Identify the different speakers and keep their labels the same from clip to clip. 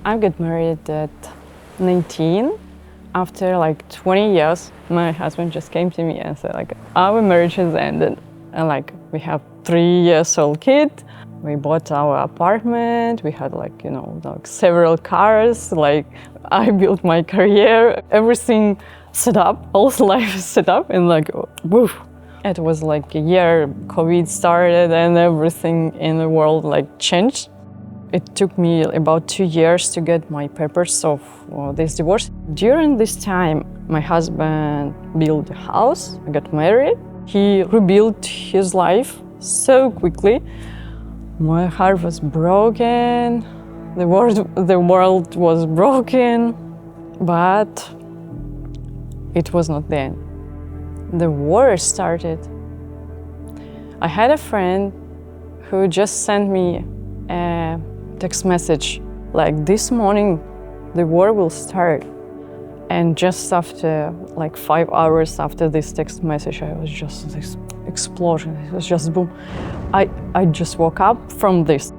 Speaker 1: I got married at 19. After like 20 years, my husband just came to me and said like, our marriage has ended. And like, we have 3-year-old kid. We bought our apartment. We had like, like several cars. Like, I built my career, everything set up, all life set up, and like, woof. It was like a year COVID started and everything in the world like changed. It took me about 2 years to get my papers of this divorce. During this time, my husband built a house, got married. He rebuilt his life so quickly. My heart was broken. The world was broken, but it was not the end. The war started. I had a friend who just sent me a text message like, this morning the war will start. And just after like 5 hours after this text message, I was just this explosion. It was just boom. I just woke up from this.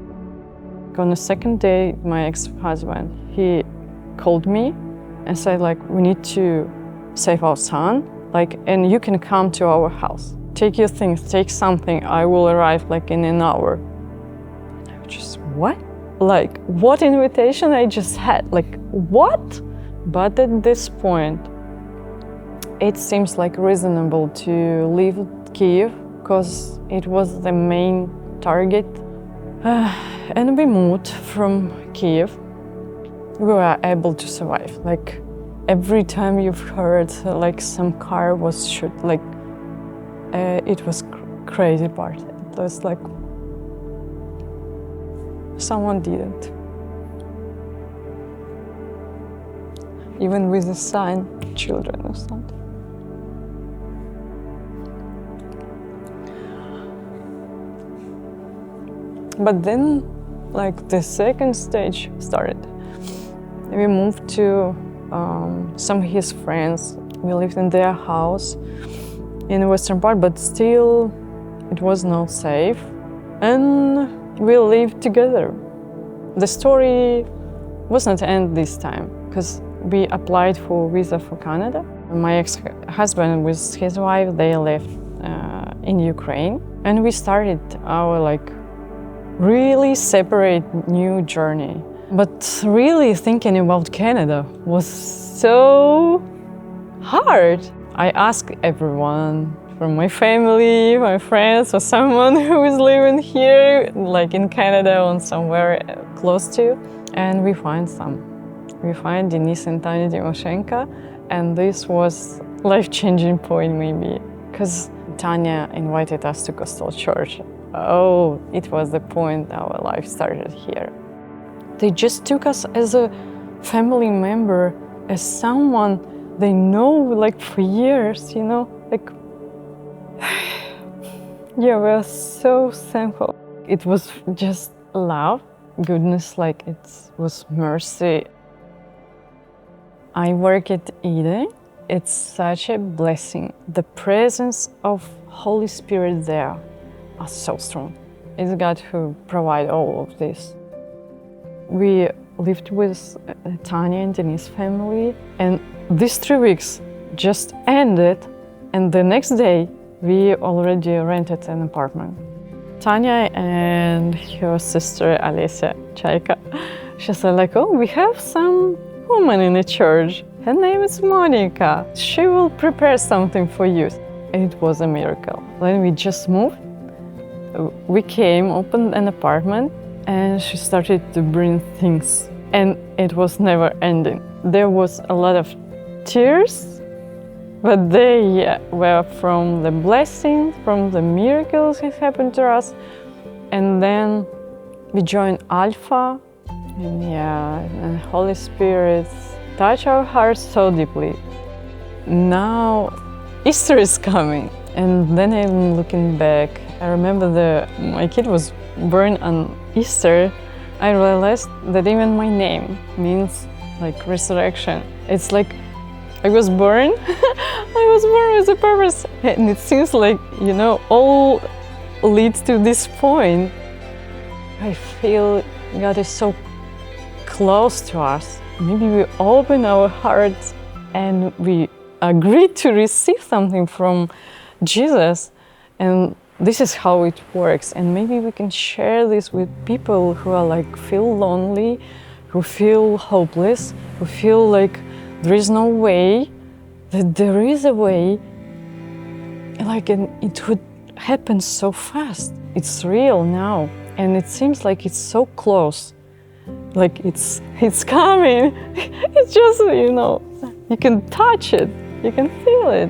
Speaker 1: On the second day, my ex-husband, he called me and said like, we need to save our son, like, and you can come to our house. Take your things, take something. I will arrive like in an hour. I was just, what? Like, what invitation I just had? Like, what? But at this point, it seems like reasonable to leave Kiev because it was the main target. And we moved from Kiev. We were able to survive. Like, every time you've heard like some car was shot, like, it was crazy part. It was like, someone didn't. Even with a son, children or something. But then, like, the second stage started. We moved to some of his friends. We lived in their house in the western part, but still it was not safe. And we lived together. The story was not end this time because we applied for visa for Canada. My ex-husband with his wife, they left in Ukraine, and we started our like really separate new journey. But really thinking about Canada was so hard. I asked everyone from my family, my friends, or someone who is living here, like in Canada or somewhere close to, and we find some. We find Denis and Tanya Timoshenko, and this was life-changing point maybe, because Tanya invited us to Coastal Church. Oh, it was the point our life started here. They just took us as a family member, as someone they know like for years, like, yeah, we're so thankful. It was just love, goodness, like it was mercy. I work at Eden. It's such a blessing. The presence of Holy Spirit there are so strong. It's God who provides all of this. We lived with Tanya and Denis' family, and these 3 weeks just ended, and the next day we already rented an apartment. Tanya and her sister Alessia Chaika, she said like, oh, we have some woman in the church. Her name is Monica. She will prepare something for you. It was a miracle. When we just moved, we came, opened an apartment, and she started to bring things. And it was never ending. There was a lot of tears, but they were from the blessings, from the miracles that happened to us. And then we joined Alpha, and Holy Spirit touched our hearts so deeply. Now Easter is coming, and then I'm looking back. I remember my kid was born on Easter. I realized that even my name means like resurrection. It's like I was born, I was born with a purpose. And it seems like, all leads to this point. I feel God is so close to us. Maybe we open our hearts and we agree to receive something from Jesus, and this is how it works. And maybe we can share this with people who are like feel lonely, who feel hopeless, who feel like there is no way, that there is a way, like, and it would happen so fast. It's real now, and it seems like it's so close, like it's coming. It's just, you know, you can touch it, you can feel it.